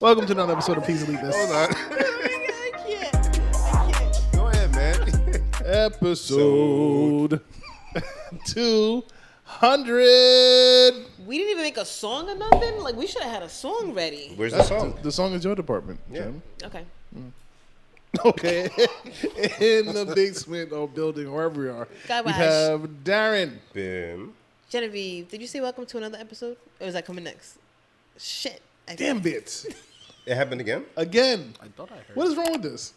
Welcome to another episode of Please Elite This. Hold on. I can't. Go ahead, man. Episode 200. We didn't even make a song or nothing. Like, we should have had a song ready. Where's the song? The song is your department, Yeah. Jim. Okay. Okay. In the basement or building, wherever we are, Guy we Wash. have Darren. Bim. Genevieve, did you say welcome to another episode? Or is that coming next? Shit. Damn bits. It happened again? Again. I thought I heard. What is wrong with this?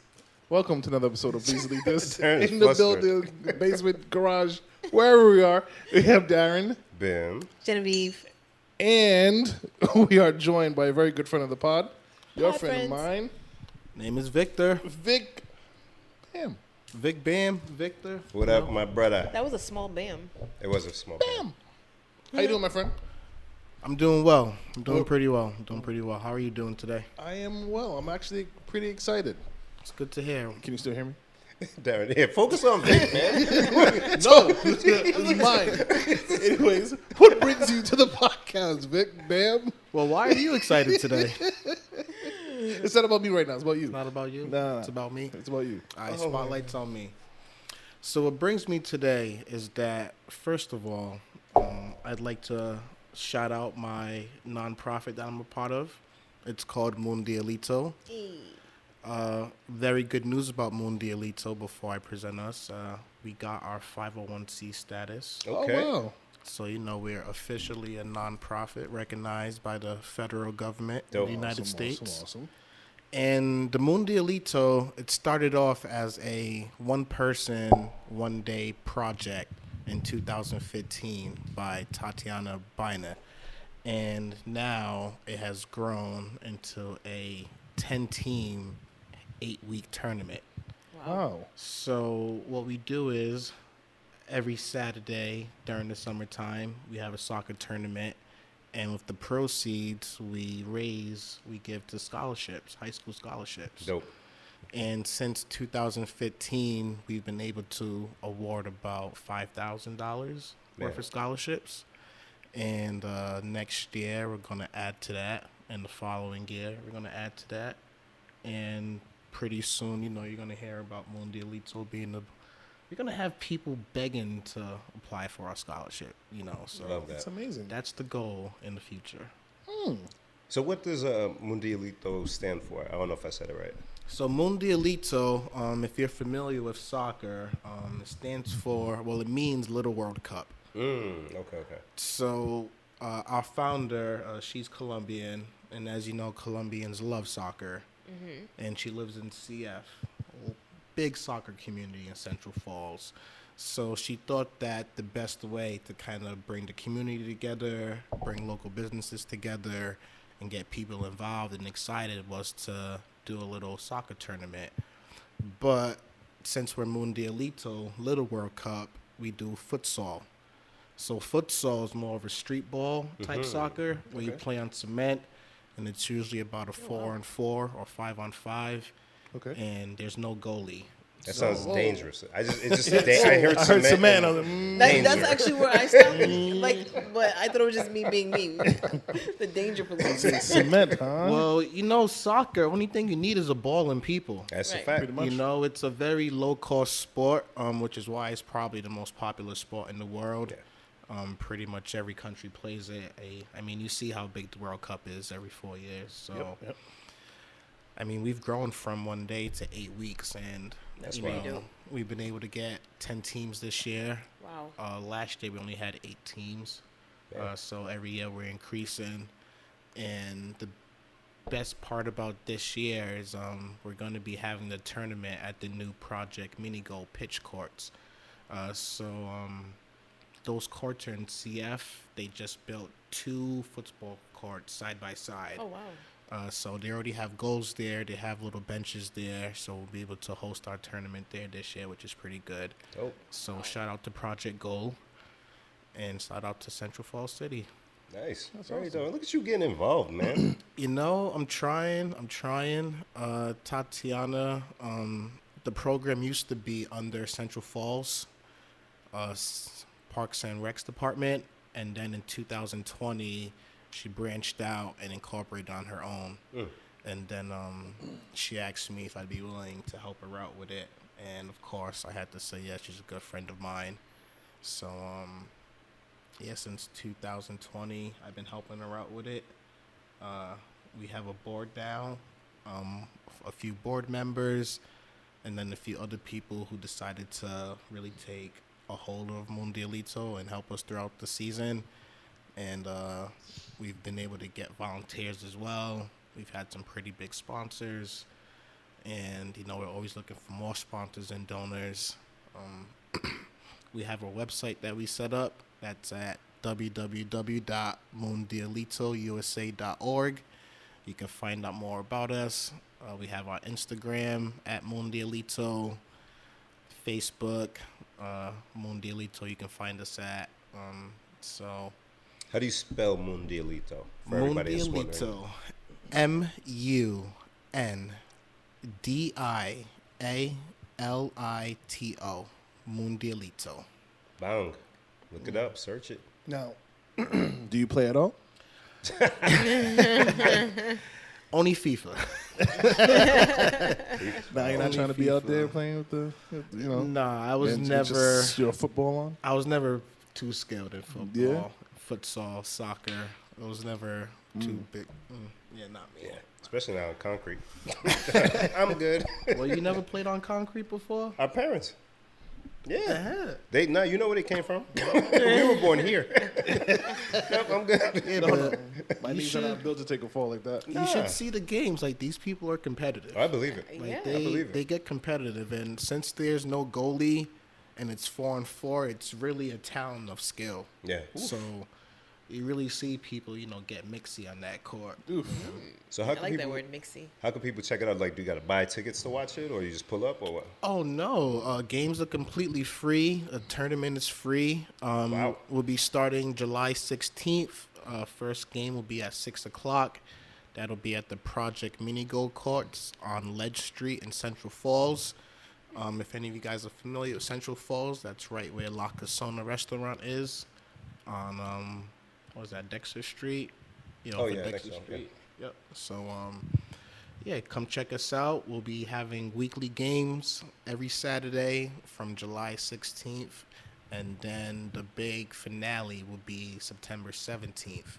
Welcome to another episode of Please Elite This. Darren's In the flustered. building, basement, garage, wherever we are, we have Darren. Bim. Genevieve. And we are joined by a very good friend of the pod, your Hi, friend of friends. mine, Name is Victor. Vic. Bam. Vic Bam. Victor. What up, my brother? That was a small bam. It was a small Bam. How you doing, my friend? I'm doing well. I'm doing Well- pretty well. How are you doing today? I am well. I'm actually pretty excited. It's good to hear. Can you still hear me? Darren, here, focus on Vic, man. No, it's mine. Anyways, what brings you to the podcast, Vic? Bam. Well, why are you excited today? It's not about me right now. It's about you. It's not about you. Nah. It's about me. It's about you. All right, Oh, spotlight's on me. So what brings me today is that, first of all, I'd like to shout out my nonprofit that I'm a part of. It's called Mundialito. Very good news about Mundialito before I present us. We got our 501c status. Okay. Oh, wow. So, we're officially a nonprofit recognized by the federal government Dope. of the United States. Awesome. And the Mundialito, it started off as a one-person, one-day project in 2015 by Tatiana Bina. And now it has grown into a 10-team, 8-week tournament. Wow. So what we do is every Saturday during the summertime, we have a soccer tournament. And with the proceeds we give to scholarships, high school scholarships. Dope. And since 2015, we've been able to award about $5,000 worth of scholarships. And next year, we're going to add to that. And the following year, we're going to add to that. And pretty soon, you're going to hear about Mundialito being we're going to have people begging to apply for our scholarship, So Love that. That's amazing. that's the goal in the future. So what does Mundialito stand for? I don't know if I said it right. So Mundialito, if you're familiar with soccer, it stands for, it means Little World Cup. Okay. So our founder, she's Colombian, and as you know, Colombians love soccer, and she lives in CF, a big soccer community in Central Falls. So she thought that the best way to kind of bring the community together, bring local businesses together, and get people involved and excited was to do a little soccer tournament. But since we're Mundialito, Little World Cup, we do futsal. So futsal is more of a street ball type soccer where you play on cement, and it's usually about a 4-on-4 or 5-on-5, Okay. and there's no goalie. That So- sounds dangerous. I heard I heard cement. and- I was like, That's actually where I stopped. But I thought it was just me being me. The danger police. cement, huh? Well, soccer, only thing you need is a ball and people. That's a Right. fact. Pretty much. It's a very low-cost sport, which is why it's probably the most popular sport in the world. Pretty much every country plays it. You see how big the World Cup is every 4 years. So, Yep. we've grown from 1 day to 8 weeks, and That's pretty dope. we've been able to get 10 teams this year. Wow. Last year we only had 8 teams. Yeah. So every year we're increasing, and the best part about this year is we're going to be having the tournament at the new Project Mini Goal pitch courts. Those courts are in CF. They just built 2 football courts side by side. Oh, wow. So they already have goals there. They have little benches there. So we'll be able to host our tournament there this year, which is pretty good. Dope. So shout out to Project Goal, and shout out to Central Falls City. Nice. Very dope. Look at you getting involved, man. I'm trying. Tatiana, the program used to be under Central Falls Parks and Recs Department, and then in 2020, she branched out and incorporated on her own. And then she asked me if I'd be willing to help her out with it. And of course, I had to say yes. She's a good friend of mine. So, yeah, since 2020, I've been helping her out with it. We have a board now, a few board members, and then a few other people who decided to really take a hold of Mundialito and help us throughout the season. And we've been able to get volunteers as well. We've had some pretty big sponsors. And, you know, we're always looking for more sponsors and donors. We have a website that we set up. That's at www.mundialitousa.org. You can find out more about us. We have our Instagram at Mundialito, Facebook, Mundialito. You can find us at. So, How do you spell Mundialito? For everybody that's wondering. Mundialito, Mundialito, Mundialito. Bang. Look it up. Search it. Now, do you play at all? Only FIFA. Now you're not Only trying to be out FIFA. there playing with the, you know. Nah, I was and never. just your football on. I was never too skilled in football, Yeah? futsal, soccer. It was never too big. Yeah, not me. Yeah. Especially now in concrete. I'm good. Well, you never played on concrete before? Our parents. Yeah. Uh-huh. They now you know where they came from. We were born here. Nope, I'm good. Yeah, No, but my knees are not built to take a fall like that. you should see the games. Like, these people are competitive. I believe it. Like, Yeah. they, believe it. they get competitive, and since there's no goalie and it's 4-on-4, it's really a talent of skill. Yeah. So you really see people, you know, get mixy on that court. So how I can like that people word, mixy. how can people check it out? Like, do you got to buy tickets to watch it, or you just pull up, or what? Oh no! Games are completely free. A tournament is free. Wow. We'll be starting July 16th. First game will be at 6:00. That'll be at the Project Mini Go Courts on Ledge Street in Central Falls. If any of you guys are familiar with Central Falls, that's right where La Casona restaurant is. On what was that, Dexter Street? You know, Oh, for yeah, Dexter Dexter, Street. Yep. So yeah, come check us out. We'll be having weekly games every Saturday from July 16th. And then the big finale will be September 17th.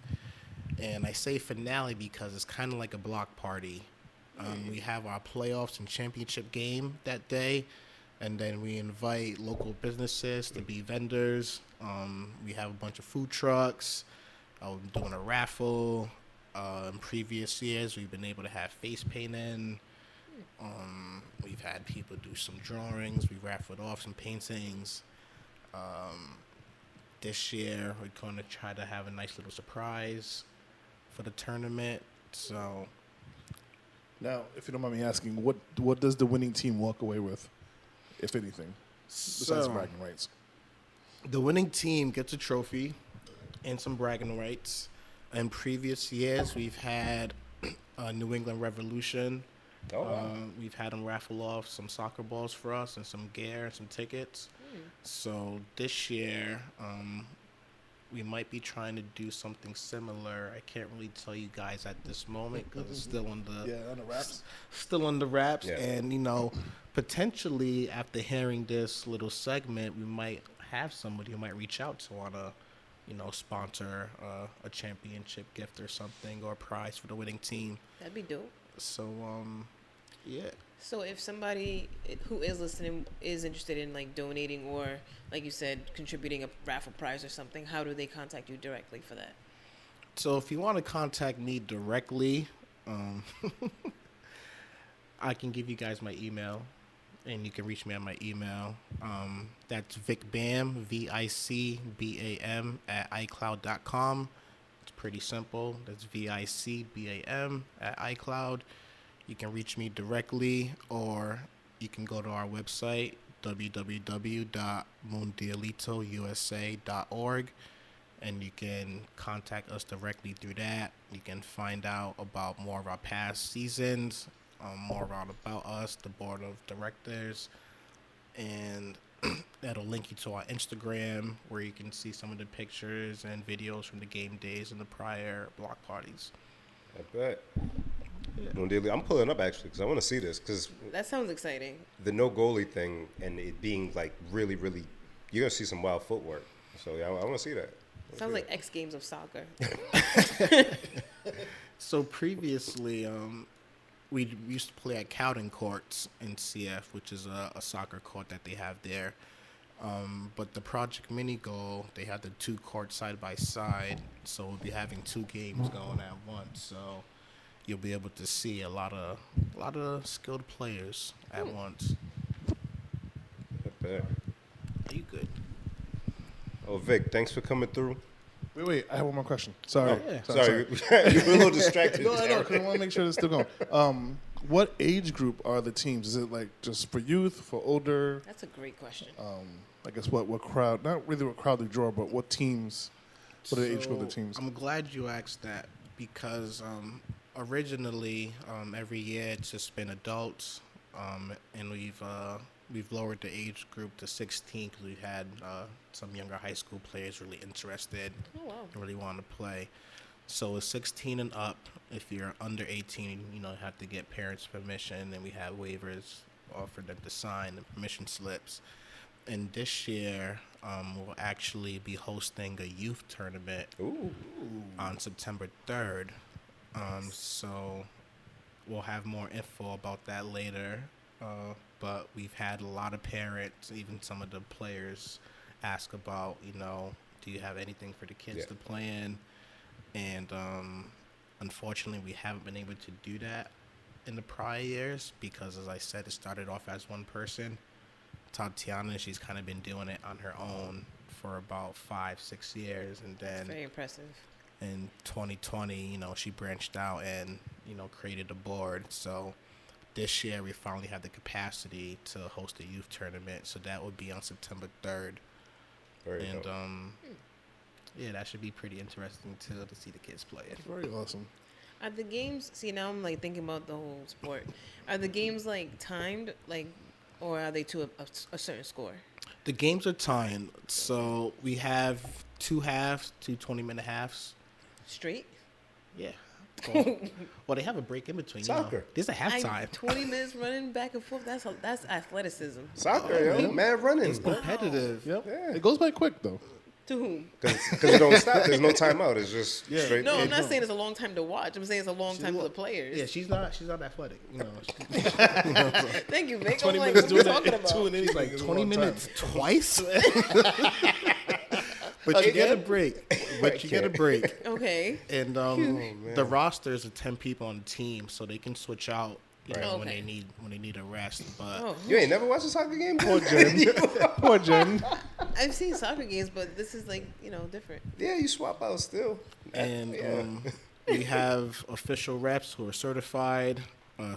And I say finale because it's kind of like a block party. We have our playoffs and championship game that day. And then we invite local businesses to be vendors. We have a bunch of food trucks. We're doing a raffle. In previous years, we've been able to have face painting. We've had people do some drawings. We raffled off some paintings. This year, we're going to try to have a nice little surprise for the tournament. So, Now, if you don't mind me asking, what does the winning team walk away with, if anything, besides So- bragging rights? the winning team gets a trophy and some bragging rights. In previous years, we've had New England Revolution. Oh, wow. We've had them raffle off some soccer balls for us and some gear and some tickets. So this year, we might be trying to do something similar. I can't really tell you guys at this moment because it's still on the Yeah, on the wraps. still on the wraps. Yeah. And, you know, potentially after hearing this little segment, we might have somebody who might reach out to want to, you know, sponsor a championship gift or something, or a prize for the winning team. That'd be dope. So, yeah. So if somebody who is listening is interested in like donating or, like you said, contributing a raffle prize or something, how do they contact you directly for that? So if you want to contact me directly, I can give you guys my email, and you can reach me on my email. That's VicBam, VICBAM at iCloud.com. It's pretty simple. That's VICBAM at iCloud. You can reach me directly, or you can go to our website, www.mundialitousa.org, and you can contact us directly through that. You can find out about more of our past seasons, more about us, the board of directors, and that'll link you to our Instagram, where you can see some of the pictures and videos from the game days and the prior block parties. I bet. Mundialito. I'm pulling up actually because I want to see this because That sounds exciting. the no goalie thing and it being like really, really, you're gonna see some wild footwork. So yeah, I want to see that. Sounds like X Games of soccer. So previously, we used to play at Cowden Courts in CF, which is a soccer court that they have there. But the Project Mini Goal, they had the 2 courts side by side, so we'll be having 2 games going at once. So you'll be able to see a lot of skilled players at once. Yeah. Are you good? Oh, Vic, thanks for coming through. Wait. I have one more question. Sorry. yeah. Sorry, you were a little distracted. No, I know, there. because I want to make sure it's still going. What age group are the teams? Is it like just for youth, for older? That's a great question. I guess what crowd? Not really what crowd they draw, but what teams? What are the age group of the So, teams? I'm glad you asked that because originally every year it's just been adults, and we've lowered the age group to 16 because we had some younger high school players really interested, Oh wow. really want to play. So it's 16 and up. If you're under 18, you have to get parents' permission, and we have waivers for them to sign and permission slips. And this year, we'll actually be hosting a youth tournament Ooh. on September 3rd. So we'll have more info about that later. But we've had a lot of parents, even some of the players, ask about, do you have anything for the kids Yeah. to play in? And unfortunately, we haven't been able to do that in the prior years because, as I said, it started off as one person. Tatiana, she's kind of been doing it on her own for about 5-6 years, and then Very impressive. in 2020, she branched out and created a board. So this year we finally have the capacity to host a youth tournament. So that would be on September 3rd, Very and dope. yeah, that should be pretty interesting to see the kids play it. Very awesome. Are the games? See, now I'm like thinking about the whole sport. Are the games like timed, or are they to a certain score? The games are timed, so we have 2 halves, 2 20-minute halves. Straight? Yeah. Well, they have a break in between. Soccer. There's a halftime. 20 minutes running back and forth. That's athleticism. Soccer, yo, mad running. It's competitive. Yep. Yeah. It goes by quick though. To whom? Because it don't stop. There's no timeout. It's just straight. No, I'm in. not saying it's a long time to watch. I'm saying it's a long time for the players. Yeah, she's not athletic. Thank you, Vic. 20 I'm like, minutes what you doing talking that, about? 2 and anything Like is a 20 long time. minutes twice. But you get a break. But you get a break. Okay. And man. the rosters are 10 people on the team, so they can switch out Right. when Okay. they need a rest. But Oh, You ain't never watched a soccer game? Poor Jen. Poor Jen. I've seen soccer games, but this is different. Yeah, you swap out still. and Yeah. we have official reps who are certified,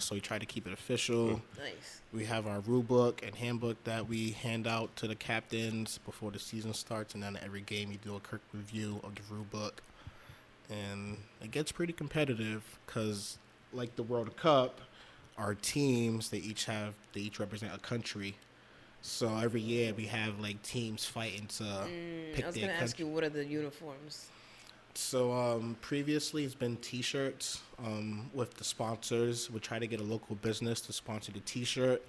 so we try to keep it official. Nice. We have our rule book and handbook that we hand out to the captains before the season starts, and then every game you do a quick review of the rule book. And it gets pretty competitive because, like the World Cup, our teams they each represent a country. So every year we have like teams fighting to pick I was their gonna ask country. you, what are the uniforms? So previously it's been T-shirts with the sponsors. We try to get a local business to sponsor the T-shirt,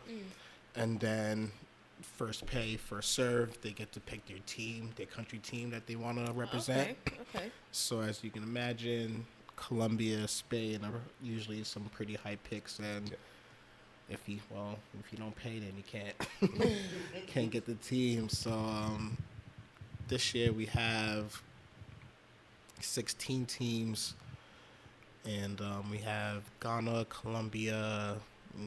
and then first pay, first serve. They get to pick their team, their country team that they want to represent. Okay. So as you can imagine, Colombia, Spain are usually some pretty high picks, and if you don't pay, then you can't get the team. So this year we have 16 teams, and we have Ghana, Colombia,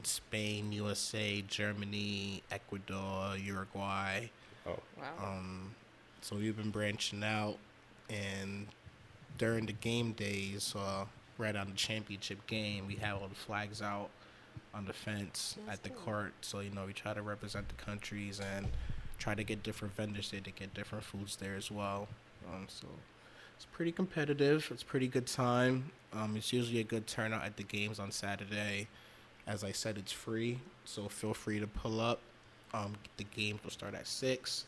Spain, USA, Germany, Ecuador, Uruguay. Oh, Wow. So we've been branching out, and during the game days, right on the championship game, we have all the flags out on the fence That's at the cool. court. So, we try to represent the countries and try to get different vendors there to get different foods there as well. So it's pretty competitive. It's a pretty good time. It's usually a good turnout at the games on Saturday. As I said, it's free, so feel free to pull up. The games will start at 6.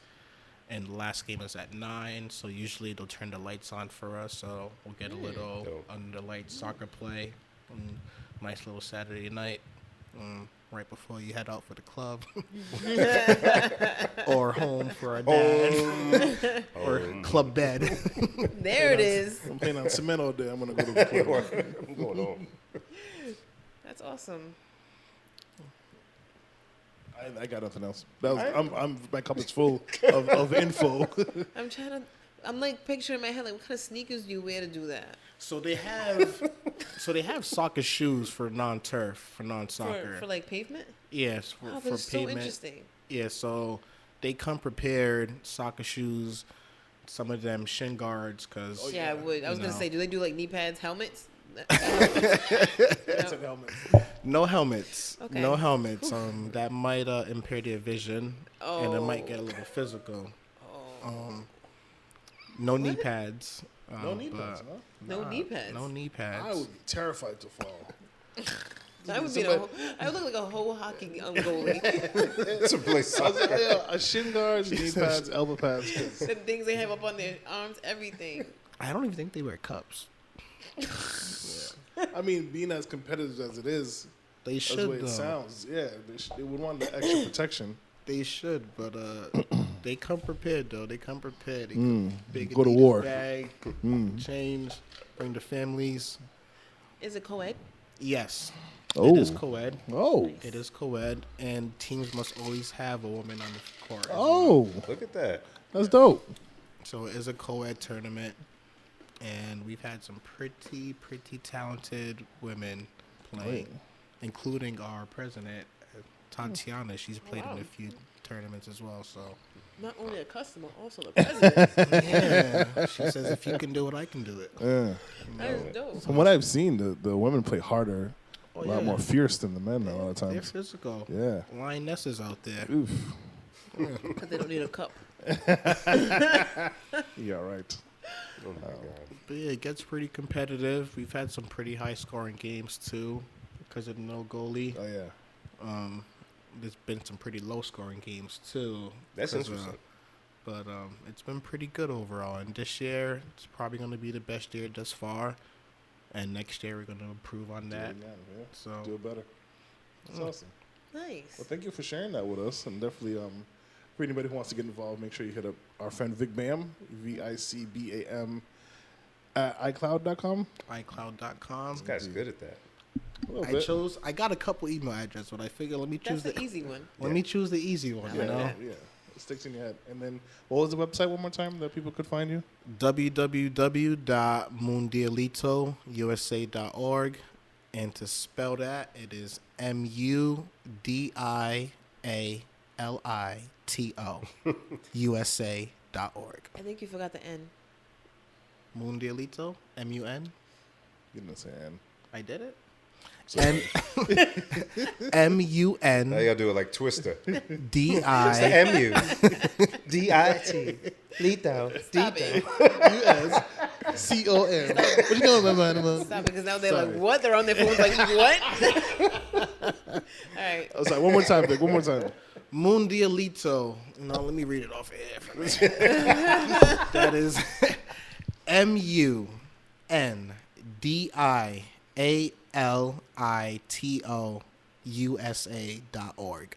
And the last game is at 9, so usually they'll turn the lights on for us, so we'll get a little Dope. under the lights soccer play. And Nice little Saturday night, right before you head out for the club, or home for a dad, or club bed. There it is. I'm playing on cement all day. I'm gonna go to the club. I'm going home. That's awesome. I got nothing else. That was, my cup is full of info. I'm like picturing in my head like what kind of sneakers do you wear to do that? So they have soccer shoes for non-turf, for non-soccer. For like pavement? Yes, Oh, for that's so pavement. interesting. Yeah, so they come prepared, soccer shoes, some of them shin guards, because Yeah, I would. I was gonna say, do they do like knee pads, helmets? That's a helmet. no helmets. Okay. No helmets. That might impair their vision, and it might Oh. get a little physical. Oh. No knee pads. No knee but- pads, huh? No knee pads. No knee pads. I would be terrified to fall. I would be I would look like a whole hockey goalie. It's a place. A shin guards, knee pads, elbow pads. The things they have up on their arms, everything. I don't even think they wear cups. I mean, being as competitive as it is, They that's the should way it though. sounds. Yeah, they would want the extra protection. They should, but they come prepared though. They come prepared. They come big Go to Adidas war. Bag, change, bring the families. Is it co-ed? Yes, Oh. it is co-ed. Oh, It is co-ed, and teams must always have a woman on the court. as well. oh, Look at that. that's dope. So it is a co-ed tournament, and we've had some pretty talented women playing, including our president, Tatiana. She's played in a few tournaments as well. So Not only a customer, also the president. yeah, she says if you can do it, I can do it. Yeah. That is dope. From what I've seen, the women play harder, Oh, a lot yeah. more fierce than the men a lot of They're times. physical. Yeah. Lionesses out there. Oof. Because they don't need a cup. Yeah, right. Oh my god. But yeah, it gets pretty competitive. We've had some pretty high scoring games too, because of no goalie. Oh yeah. There's been some pretty low scoring games too. That's 'cause, interesting. But it's been pretty good overall. And this year, it's probably going to be the best year thus far. And next year, we're going to improve on that. Yeah. So Do it better. That's awesome. Nice. Well, thank you for sharing that with us. And definitely, for anybody who wants to get involved, make sure you hit up our friend Vic Bam, VICBAM, at iCloud.com. iCloud.com. This guy's good at that. A little bit. I got a couple email addresses, but I figured let me choose That's the easy one. Let me choose the easy one, you like know? that. Yeah. It sticks in your head. And then, what was the website one more time that people could find you? www.mundialitousa.org. And to spell that, it is MUDIALITO USA.org. I think you forgot the N. Mundialito, MUN. You didn't say N. I did it. Sorry. MUN Now you gotta do it like Twister. DI MU. DIT. Lito. Stop it. USCON. What you doing, man? Stop it, because now they're Sorry. like, what? They're on their phones like, what? All right. I was like, one more time, Vic. One more time. Mundialito. No, let me read it off here. That is MUNDIALITO USA.org.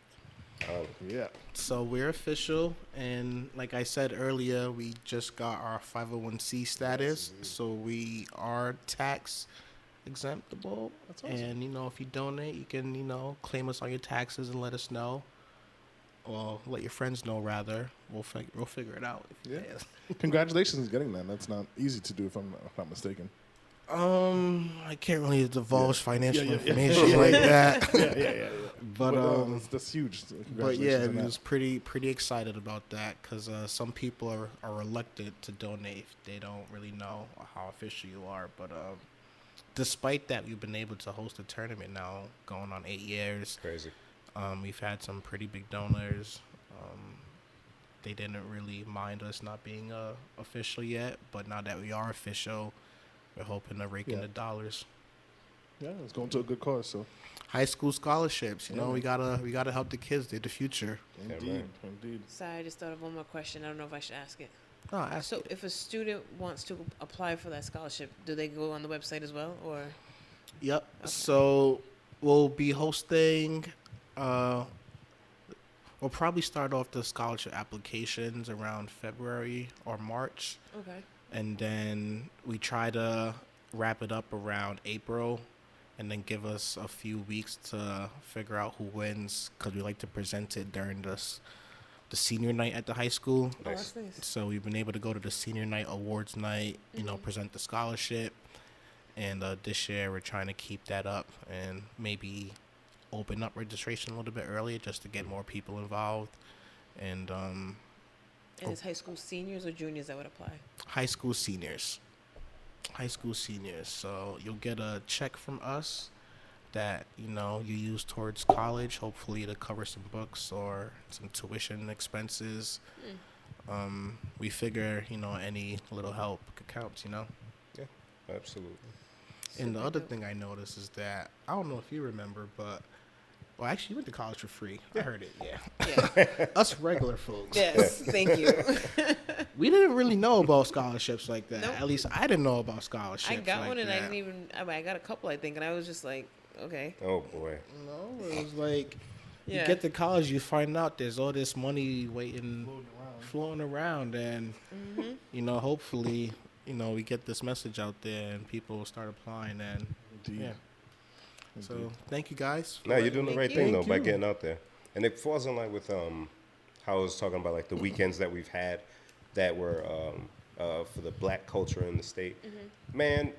Oh, yeah. So we're official, and like I said earlier, we just got our 501c status, so we are tax exemptable. That's awesome. And if you donate, you can claim us on your taxes and let us know. Well, let your friends know rather. We'll figure it out. Yeah. Congratulations on getting that. That's not easy to do if I'm not mistaken. I can't really divulge financial Yeah. information like that. Yeah. But that's huge. But yeah, Congratulations on we that. was pretty excited about that because some people are reluctant to donate if they don't really know how official you are. But despite that, we've been able to host a tournament now going on 8 years. Crazy. We've had some pretty big donors. They didn't really mind us not being official yet, but now that we are official, we're hoping to rake in the dollars. Yeah, it's going to a good cause. So High school scholarships, we gotta help the kids. They're the future. indeed. Sorry, I just thought of one more question. I don't know if I should ask it. Oh, ask So it. if a student wants to apply for that scholarship, do they go on the website as well, or? Yep. So we'll be hosting. We'll probably start off the scholarship applications around February or March, Okay. and then we try to wrap it up around April, and then give us a few weeks to figure out who wins, because we like to present it during the senior night at the high school. Oh, that's nice. So we've been able to go to the senior night awards night, present the scholarship. And this year we're trying to keep that up and maybe open up registration a little bit earlier just to get more people involved. And And it's high school seniors or juniors that would apply? high school seniors. High school seniors. So you'll get a check from us that, you use towards college, hopefully to cover some books or some tuition expenses. We figure, any little help counts, Yeah, absolutely. And the Super other dope. thing I noticed is that, I don't know if you remember, but, well, actually, you went to college for free. I heard it, yeah. Yeah. Us regular folks, Yes. Thank you. we didn't really know about scholarships like that. Nope. At least I didn't know about scholarships I got like one and I that. didn't even. I got a couple, I think, and I was just like, okay. Oh boy. No, it was like, Yeah. you get to college, you find out there's all this money floating around, and, hopefully, we get this message out there and people will start applying, and, Indeed. yeah. So, thank you guys. No, you're doing the Thank right you. thing though Thank by you. getting out there, and it falls in line with how I was talking about like the weekends that we've had that were for the black culture in the state. Man,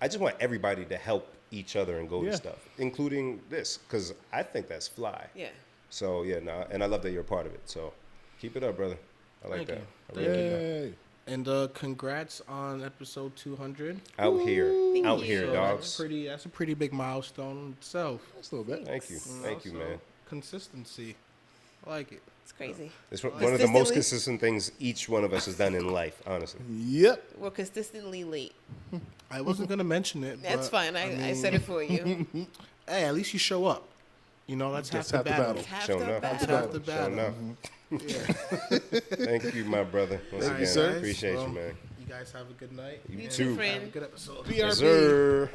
I just want everybody to help each other and go Yeah. to stuff, including this, because I think that's fly. Yeah. So yeah, no, and I love that you're a part of it. So keep it up, brother. I like Thank that. you. I really like that. Yay. And congrats on episode 200. Out here, Thank out you. here, So dogs. That's a pretty big milestone in itself. That's a little bit. Thank you, thank you, So, man. Consistency. I like it. It's crazy. It's one of the most Consistently- consistent things each one of us has done in life, honestly. Yep. We're consistently late. I wasn't going to mention it. That's but, fine. I said it for you. Hey, at least you show up. That's half That's the half the battle. battle. Half Showing the up. battle. Half the Showing battle. up. Thank you, my brother. Once Thank you, again, sir. appreciate Well, you, man. You guys have a good night. You and too. Have a friend. good episode. Yes, sir.